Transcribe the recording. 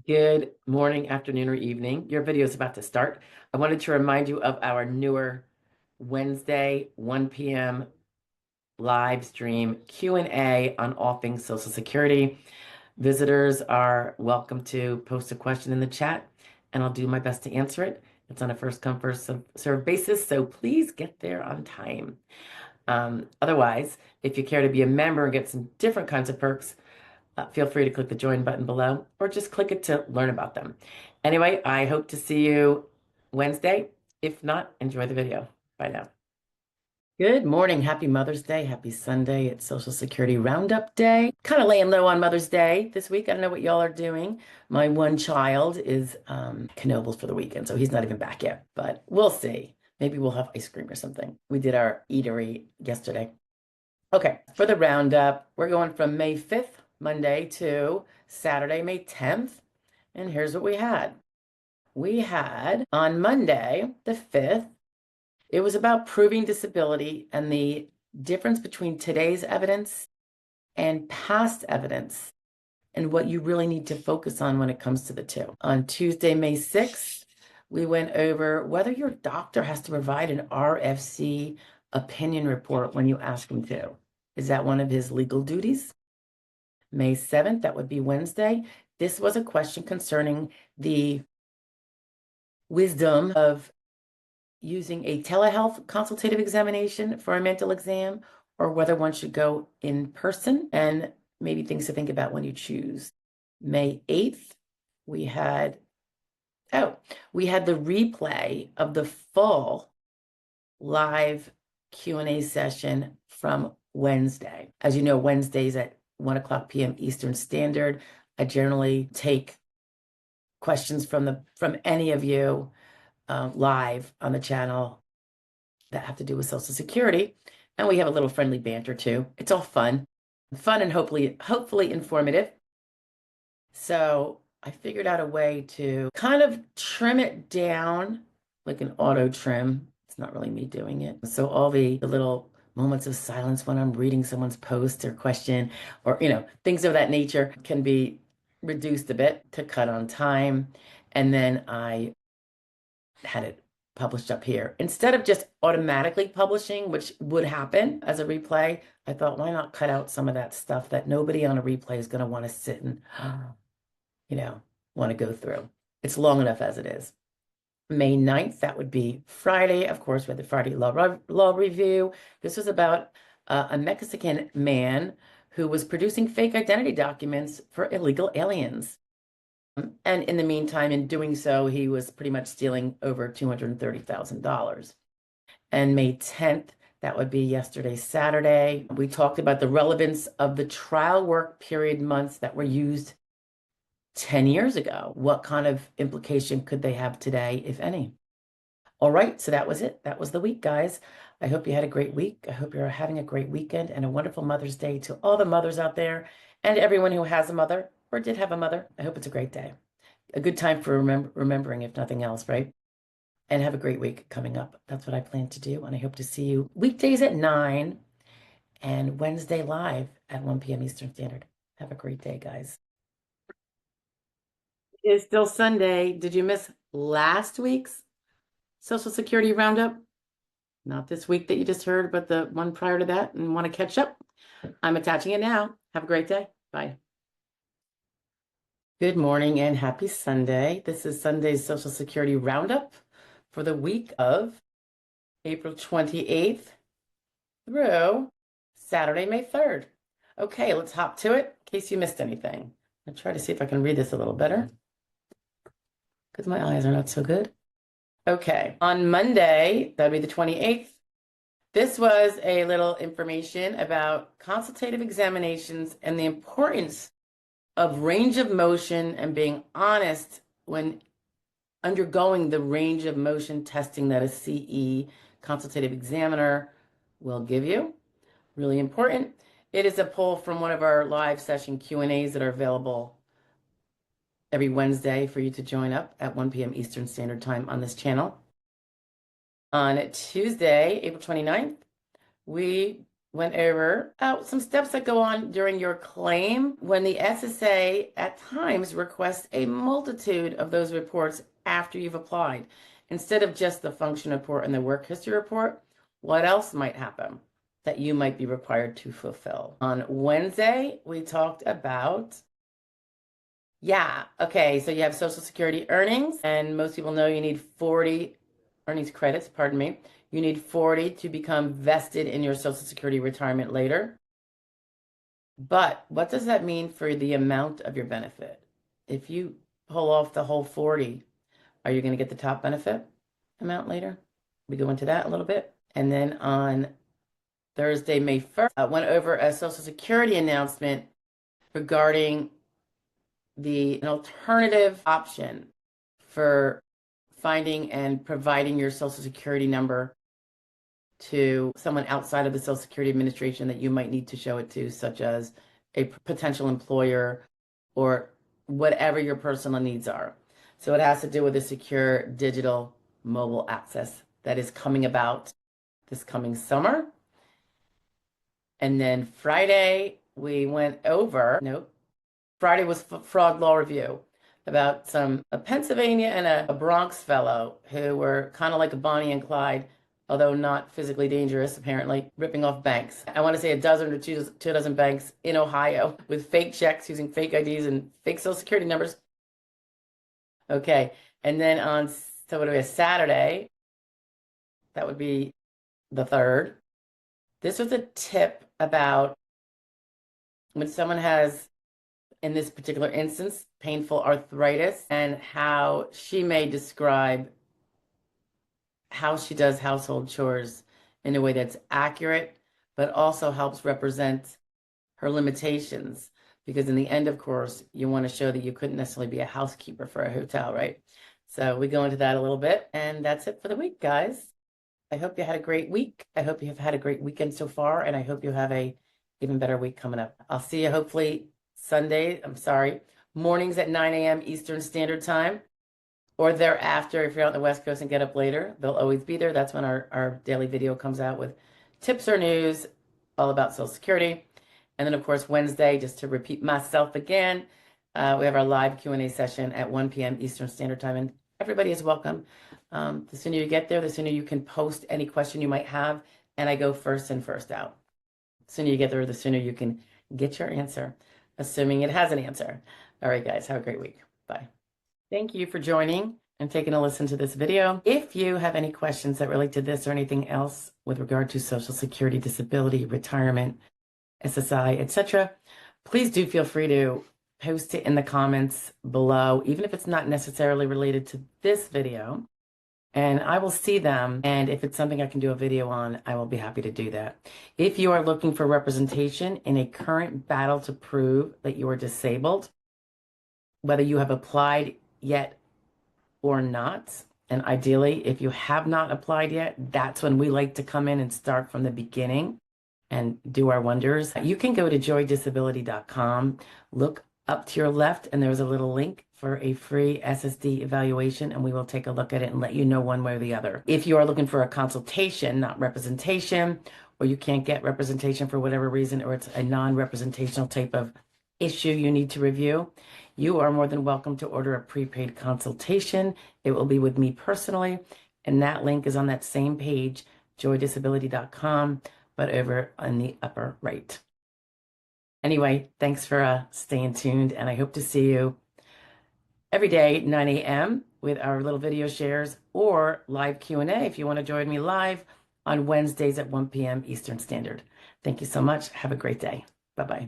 Good morning, afternoon, or evening. Your video is about to start. I wanted to remind you of our newer Wednesday, 1 p.m. live stream Q&A on all things Social Security. Visitors are welcome to post a question in the chat, and I'll do my best to answer it. It's on a first come, first serve basis, so please get there on time. Otherwise, if you care to be a member and get some different kinds of perks, feel free to click the join button below or just click it to learn about them. Anyway, I hope to see you Wednesday. If not, enjoy the video. Bye now. Good morning. Happy Mother's Day. Happy Sunday. It's Social Security Roundup Day. Kind of laying low on Mother's Day this week. I don't know what y'all are doing. My one child is Knoebels for the weekend, so he's not even back yet, but we'll see. Maybe we'll have ice cream or something. We did our eatery yesterday. Okay, for the roundup, we're going from May 5th, Monday, to Saturday, May 10th. And here's what we had. We had on Monday, the 5th, it was about proving disability and the difference between today's evidence and past evidence and what you really need to focus on when it comes to the two. On Tuesday, May 6th, we went over whether your doctor has to provide an RFC opinion report when you ask him to. Is that one of his legal duties? May 7th, that would be Wednesday. This was a question concerning the wisdom of using a telehealth consultative examination for a mental exam or whether one should go in person, and maybe things to think about when you choose. May 8th, we had the replay of the full live Q&A session from Wednesday. As you know, Wednesdays at 1 p.m. Eastern Standard. I generally take questions from any of you live on the channel that have to do with Social Security, and we have a little friendly banter too. It's all fun and hopefully informative. So I figured out a way to kind of trim it down like an auto trim. It's not really me doing it. So all the little moments of silence when I'm reading someone's post or question or, things of that nature can be reduced a bit to cut on time. And then I had it published up here. Instead of just automatically publishing, which would happen as a replay, I thought, why not cut out some of that stuff that nobody on a replay is going to want to sit and, want to go through. It's long enough as it is. May 9th, that would be Friday. Of course, we had the Friday law review. This was about a Mexican man who was producing fake identity documents for illegal aliens. And in the meantime, in doing so, he was pretty much stealing over $230,000. And May 10th, that would be yesterday, Saturday, we talked about the relevance of the trial work period months that were used 10 years ago. What kind of implication could they have today, if any? All right, so that was it. That was the week, guys. I hope you had a great week. I hope you're having a great weekend and a wonderful Mother's Day to all the mothers out there and everyone who has a mother or did have a mother. I hope it's a great day. A good time for remembering, if nothing else, right? And have a great week coming up. That's what I plan to do. And I hope to see you weekdays at 9 and Wednesday live at 1 p.m. Eastern Standard. Have a great day, guys. It's still Sunday. Did you miss last week's Social Security Roundup? Not this week that you just heard, but the one prior to that, and want to catch up? I'm attaching it now. Have a great day. Bye. Good morning and happy Sunday. This is Sunday's Social Security Roundup for the week of April 28th through Saturday, May 3rd. Okay, let's hop to it in case you missed anything. I'll try to see if I can read this a little better because my eyes are not so good. Okay, on Monday, that'd be the 28th, this was a little information about consultative examinations and the importance of range of motion and being honest when undergoing the range of motion testing that a CE, consultative examiner, will give you. Really important. It is a poll from one of our live session Q&As that are available every Wednesday for you to join up at 1 p.m. Eastern Standard Time on this channel. On Tuesday, April 29th, we went over some steps that go on during your claim when the SSA at times requests a multitude of those reports after you've applied. Instead of just the function report and the work history report, what else might happen that you might be required to fulfill? On Wednesday, we talked about, okay, so you have Social Security earnings, and most people know you need 40 earnings credits, pardon me. You need 40 to become vested in your Social Security retirement later. But what does that mean for the amount of your benefit? If you pull off the whole 40, are you going to get the top benefit amount later? We go into that a little bit. And then on Thursday, May 1st, I went over a Social Security announcement regarding an alternative option for finding and providing your Social Security number to someone outside of the Social Security Administration that you might need to show it to, such as a potential employer or whatever your personal needs are. So it has to do with a secure digital mobile access that is coming about this coming summer. And then Friday, we went over, Friday was fraud law review about a Pennsylvania and a Bronx fellow who were kind of like a Bonnie and Clyde, although not physically dangerous, apparently, ripping off banks. I want to say a dozen or two dozen banks in Ohio with fake checks using fake IDs and fake Social Security numbers. Okay, and then so what do we have, Saturday, that would be the 3rd. This was a tip about when someone has, in this particular instance, painful arthritis, and how she may describe how she does household chores in a way that's accurate, but also helps represent her limitations. Because in the end, of course, you want to show that you couldn't necessarily be a housekeeper for a hotel, right? So we go into that a little bit, and that's it for the week, guys. I hope you had a great week. I hope you have had a great weekend so far, and I hope you have a even better week coming up. I'll see you hopefully mornings at 9 a.m. Eastern Standard Time, or thereafter if you're out on the West Coast and get up later. They'll always be there. That's when our daily video comes out with tips or news all about Social Security. And then, of course, Wednesday, just to repeat myself again, we have our live Q&A session at 1 p.m. Eastern Standard Time, and everybody is welcome. The sooner you get there, the sooner you can post any question you might have, and I go first in, first out. The sooner you get there, the sooner you can get your answer, assuming it has an answer. All right, guys, have a great week. Bye. Thank you for joining and taking a listen to this video. If you have any questions that relate to this or anything else with regard to Social Security, disability, retirement, SSI, etc., please do feel free to post it in the comments below, even if it's not necessarily related to this video. And I will see them. And if it's something I can do a video on, I will be happy to do that. If you are looking for representation in a current battle to prove that you are disabled, whether you have applied yet or not, and ideally, if you have not applied yet, that's when we like to come in and start from the beginning and do our wonders. You can go to joydisability.com, look up to your left, and there's a little link for a free SSD evaluation, and we will take a look at it and let you know one way or the other. If you are looking for a consultation, not representation, or you can't get representation for whatever reason, or it's a non-representational type of issue you need to review, you are more than welcome to order a prepaid consultation. It will be with me personally, and that link is on that same page, joydisability.com, but over on the upper right. Anyway, thanks for staying tuned, and I hope to see you every day, 9 a.m. with our little video shares or live Q&A if you want to join me live on Wednesdays at 1 p.m. Eastern Standard. Thank you so much. Have a great day. Bye-bye.